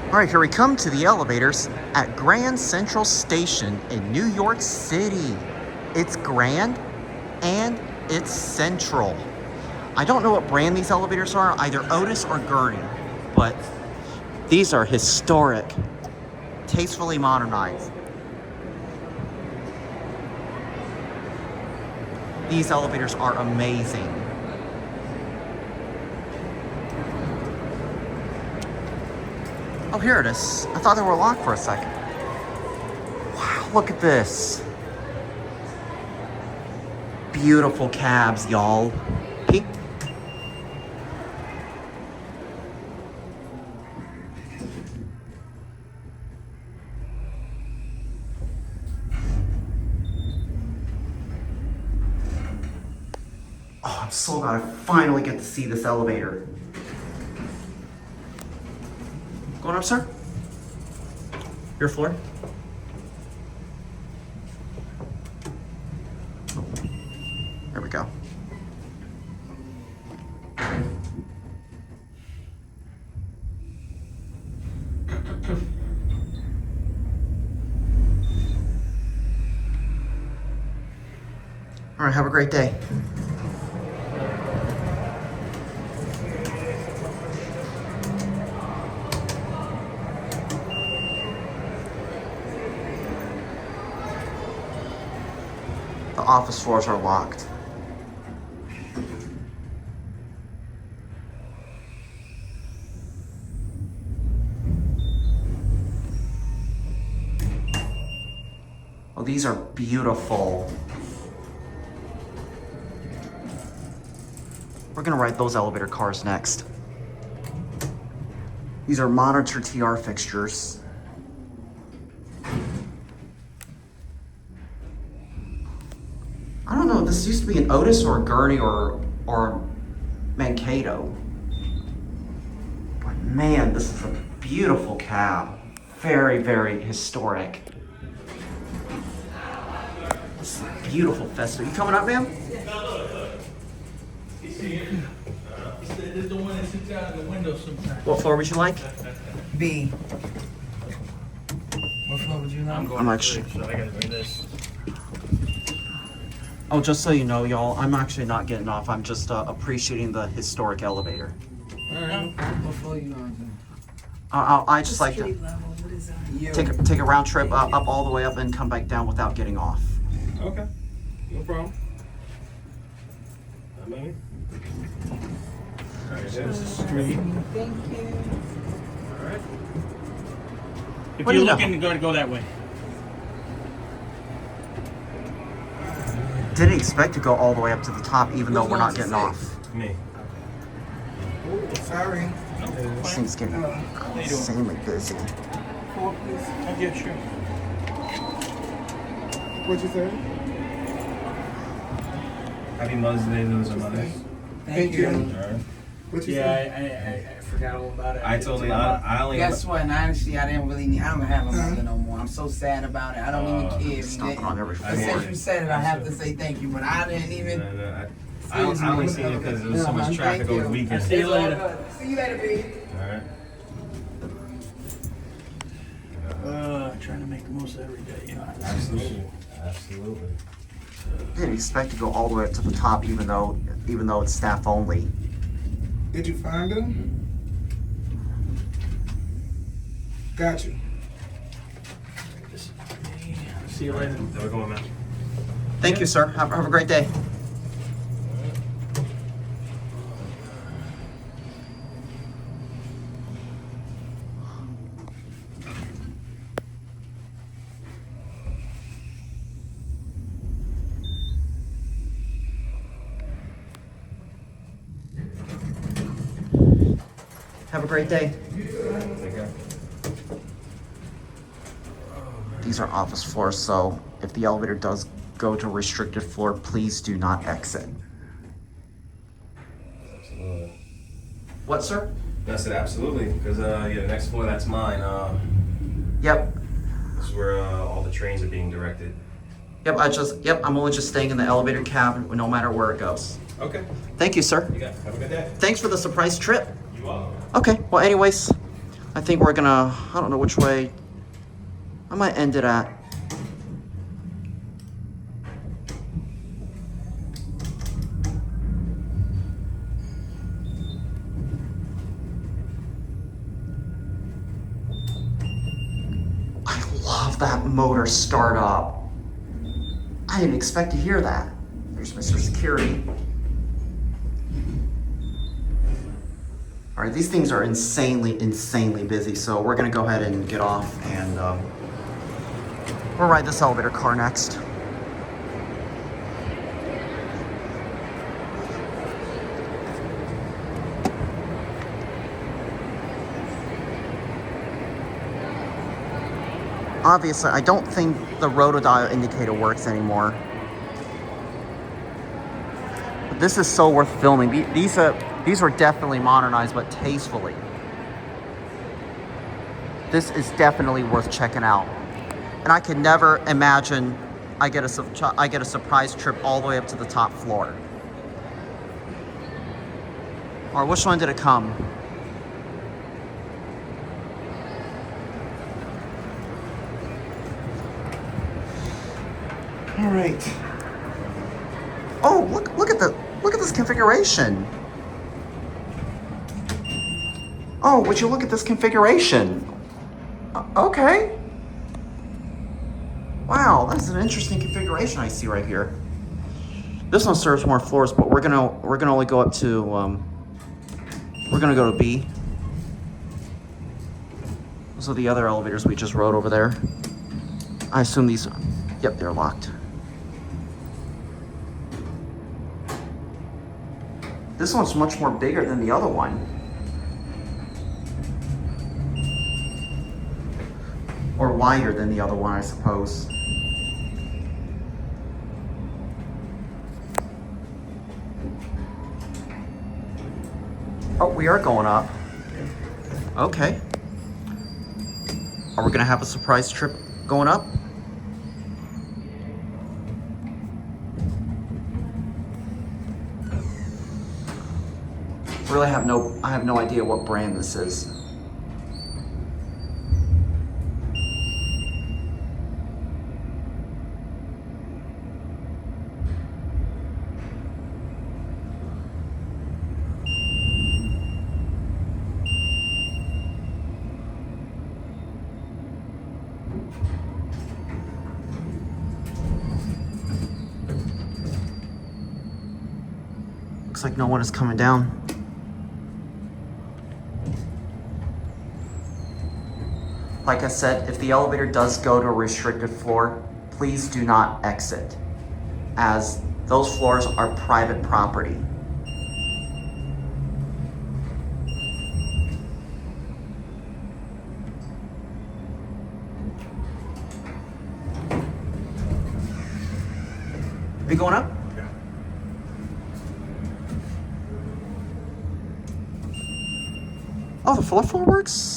All right, here we come to the elevators at Grand Central Station in New York City. It's grand and it's central. I don't know what brand these elevators are, either Otis or Gurney, but these are historic, tastefully modernized. These elevators are amazing. Oh, here it is. I thought they were locked for a second. Wow, look at this. Beautiful cabs, y'all. Peek. Oh, I'm so glad I finally get to see this elevator. Going up, sir? Your floor? There we go. All right, have a great day. The office floors are locked. Oh, these are beautiful. We're gonna ride those elevator cars next. These are monitor TR fixtures. I don't know, this used to be an Otis or a Gurney or Mankato. But man, this is a beautiful cab. Very, very historic. This is a beautiful Festa. You coming up, ma'am? This is the one that sits out of the window sometimes. What floor would you like? B. What floor would you like? I'm actually... So I gotta bring this. Oh, just so you know, y'all, I'm actually not getting off. I'm just appreciating the historic elevator. Alright. What floor you on? I just like to You. take a round trip up all the way up and come back down without getting off. Okay. No problem. Alright, there's the street. Thank you. Alright. If What do you're you know? looking to go that way. Didn't expect to go all the way up to the top, even though we're not getting off. Me. Sorry. This thing's getting insanely busy. Four, please. I'll get you. What'd you say? Happy Mother's Day to those mothers. Thank you. Alright. What you say? Yeah, I forgot all about it. I only. Guess what? And honestly, I didn't really need. I don't have a mother no more. I'm so sad about it. I don't even care. Stomping on every But floor. since you said it, I have to say thank you. But I didn't even. I only seen it because there was so much traffic over the weekend. See you later. See you later, B. Alright. Trying to make the most of every day, you know. Absolutely. Absolutely. Didn't expect to go all the way up to the top, even though it's staff only. Did you find them? Got you. See you later. There we go, man. Thank you, sir. Have a great day. Have a great day. Take care. These are office floors, so if the elevator does go to restricted floor, please do not exit. Absolutely. What, sir? I said absolutely, because yeah, the next floor, that's mine. Yep. This is where all the trains are being directed. Yep, I'm only just staying in the elevator cab no matter where it goes. Okay. Thank you, sir. You got. Have a good day. Thanks for the surprise trip. You welcome. Okay, well anyways, I think we're gonna, I don't know which way. I might end it at. I love that motor start up. I didn't expect to hear that. There's Mr. Security. All right, these things are insanely busy, so we're gonna go ahead and get off and we'll ride this elevator car next. Obviously, I don't think the rotodial indicator works anymore. But this is so worth filming. These were definitely modernized, but tastefully. This is definitely worth checking out. And I could never imagine I get a surprise trip all the way up to the top floor. Or which one did it come? All right. Oh, look at this configuration. Oh, would you look at this configuration? Okay. Wow, that's an interesting configuration I see right here. This one serves more floors, but we're gonna only go up to we're gonna go to B. Those are the other elevators we just rode over there. I assume these, yep, they're locked. This one's much more bigger than the other one. Or wider than the other one, I suppose. Oh, we are going up. Okay. Are we gonna have a surprise trip going up? Really I have no idea what brand this is. Looks like no one is coming down. Like I said, if the elevator does go to a restricted floor, please do not exit, as those floors are private property. Are you going up? Yeah. Oh, the floor works?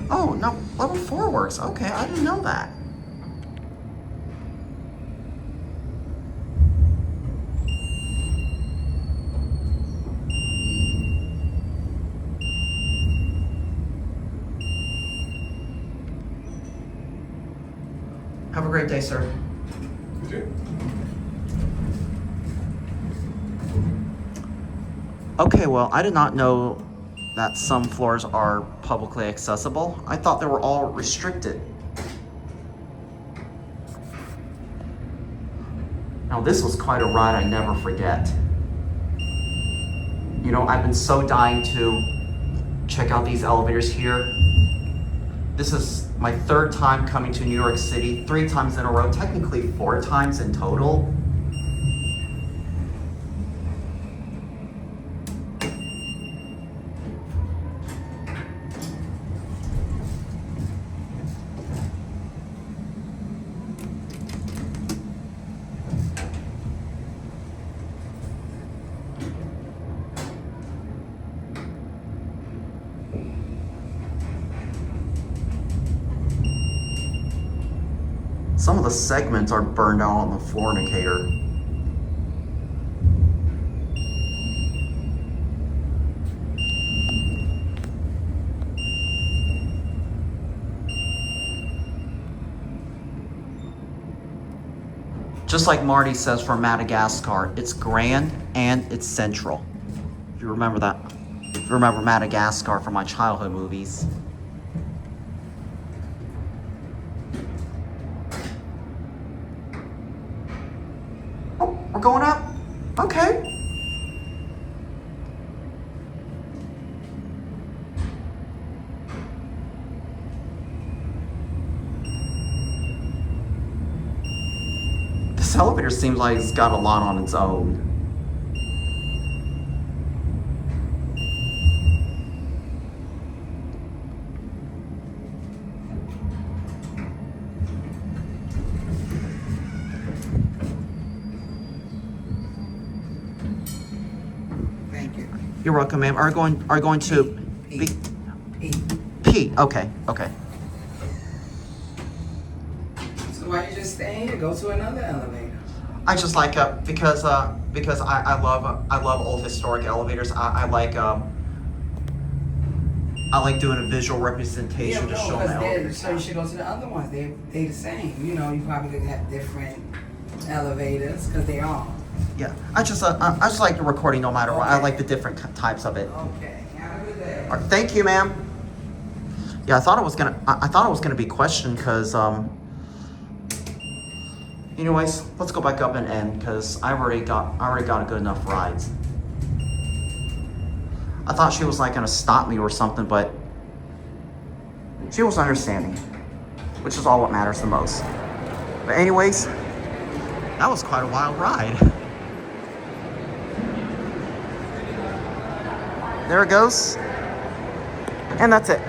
Oh, no, level 4 works. Okay, I didn't know that. Have a great day, sir. Okay, well, I did not know that some floors are publicly accessible. I thought they were all restricted. Now, this was quite a ride I never forget. You know, I've been so dying to check out these elevators here. This is my 3rd time coming to New York City, 3 times in a row, technically 4 times in total. Some of the segments are burned out on the floor indicator. Just like Marty says for Madagascar, it's grand and it's central. If you remember that. If you remember Madagascar from my childhood movies. Oh, we're going up? Okay. This elevator seems like it's got a lot on its own. Thank you. You're welcome, ma'am. Are you going to P. P. P? Okay, okay. So why you just staying here? Go to another elevator. I just like because I love old historic elevators. I like doing a visual representation to show the elevators. So you should go to the other ones. They the same. You know, you probably could have different elevators because they are. Yeah, I just like the recording no matter what. I like the different types of it. Okay. Have a good day. All right, thank you, ma'am. Yeah, I thought it was gonna be questioned because anyways, let's go back up and end because I already got a good enough rides. I thought she was like gonna stop me or something, but she was understanding, which is all what matters the most. But anyways, that was quite a wild ride. There it goes. And that's it.